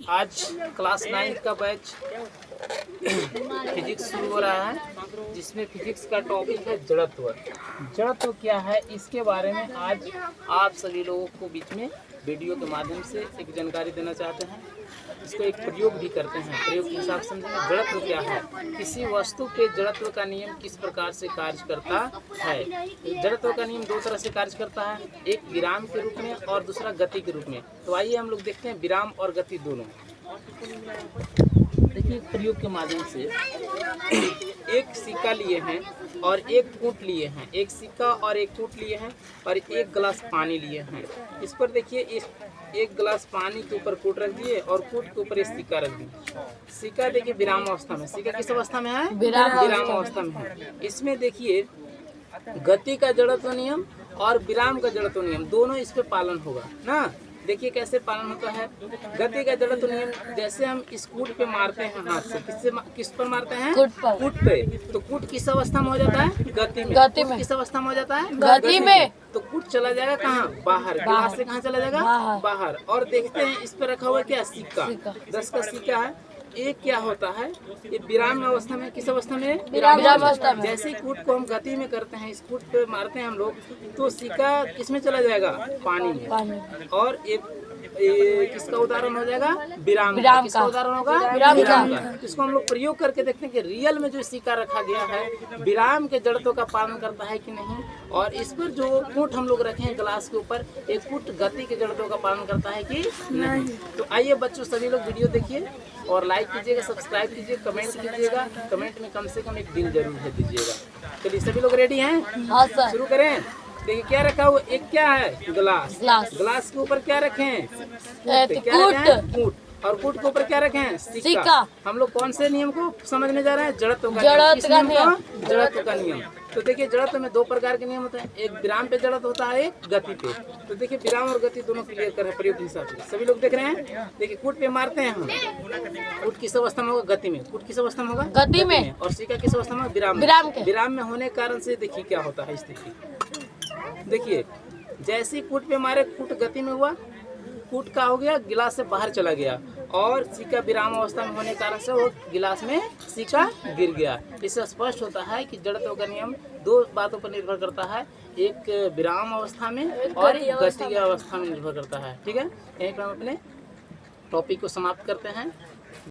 आज क्लास 9 का batch physics शुरू हो रहा है, जिसमें फिजिक्स का टॉपिक है जड़त्व। जड़त्व क्या है, इसके बारे में आज आप सभी लोगों को बीच में वीडियो के माध्यम से एक जानकारी देना चाहते हैं। इसको एक प्रयोग भी करते हैं, प्रयोग के हिसाब से समझेंगे। जड़त्व क्या है, किसी वस्तु के जड़त्व का नियम किस प्रकार से कार्य करता है। जड़त्व का नियम दो तरह से कार्य करता है, एक विराम के रूप में और दूसरा गति के रूप में। तो आइए हम लोग देखते हैं विराम और गति दोनों। देखिए प्रयोग के माध्यम से एक सिक्का लिए हैं और एक कूट लिए हैं, एक सिक्का और एक कूट लिए हैं और एक गिलास पानी लिए हैं। इस पर देखिए, इस एक गिलास पानी के ऊपर कूट रख दिए और कूट के ऊपर सिक्का रख दिए। सिक्का देखिए विराम अवस्था में, सिक्का किस अवस्था में है, विराम अवस्था में है। इसमें देखिए गति का जड़त्व नियम और विराम का जड़त्व नियम दोनों इस पे पालन होगा ना। देखिए कैसे पालन होता है। गति का जड़त्व नियम, जैसे हम इस कूट पे मारते हैं हाथ से, किस पर मारते हैं, कूट पे, तो कूट किस अवस्था में हो जाता है, गति में। किस अवस्था में हो जाता है, गति में। तो कूट चला जाएगा कहाँ, बाहर। गिलास से कहाँ चला जाएगा, बाहर। और देखते हैं इस पे रखा हुआ क्या, सिक्का, 10 का सिक्का है। एक क्या होता है, ये विराम अवस्था में, किस अवस्था में, विराम अवस्था में। जैसे ही कूट को हम गति में करते हैं, इस कूट पे मारते हैं हम लोग, तो सिक्का किसमें चला जाएगा, पानी में। और ये किसका उदाहरण हो जाएगा, विराम का। किसका उदाहरण होगा, विराम का। इसको हम लोग प्रयोग करके देखते हैं कि रियल में जो सिक्का रखा गया है विराम के जड़त्व का पालन करता है कि नहीं। और इस पर जो कूट हम लोग रखे हैं गिलास के ऊपर, एक कूट गति के जड़त्व का पालन करता है कि नहीं। तो आइए बच्चों, सभी लोग वीडियो देखिए और लाइक कीजिएगा, सब्सक्राइब कीजिए, कमेंट कीजिएगा। कमेंट में कम से कम एक दिल जरूर है दीजिएगा। चलिए सभी लोग रेडी हैं, हाँ सर। शुरू करें। देखिए क्या रखा हुआ, एक क्या है, गिलास। गिलास के ऊपर क्या रखें, कूट। और कूट के ऊपर क्या रखें, सिक्का। हम लोग कौन से नियम को समझने जा रहे हैं, जड़त्व का नियम। जड़त्व का नियम। तो देखिए जड़त्व में दो प्रकार के नियम होते हैं, एक विराम पे जड़त्व होता है, एक गति पे। तो देखिए विराम और गति दोनों क्लियर कर रहे हैं प्रयोग के हिसाब से। सभी लोग देख रहे हैं। देखिए कूट पे मारते हैं हम, कूट किस अवस्था में होगा, गति में। कूट किस अवस्था में होगा, गति में। और सिक्का किस अवस्था में, विराम में। विराम में होने के कारण से देखिए क्या होता है स्थिति। देखिए जैसे कूट पे मारे, कूट गति में हुआ, कूट का हो गया, गिलास से बाहर चला गया। और सिक्का विराम अवस्था में होने के कारण से वो गिलास में सिक्का गिर गया। इससे स्पष्ट होता है कि जड़त्व का नियम दो बातों पर निर्भर करता है, एक विराम अवस्था में और गति की अवस्था में निर्भर करता है। ठीक है, यहीं पर हम अपने टॉपिक को समाप्त करते हैं।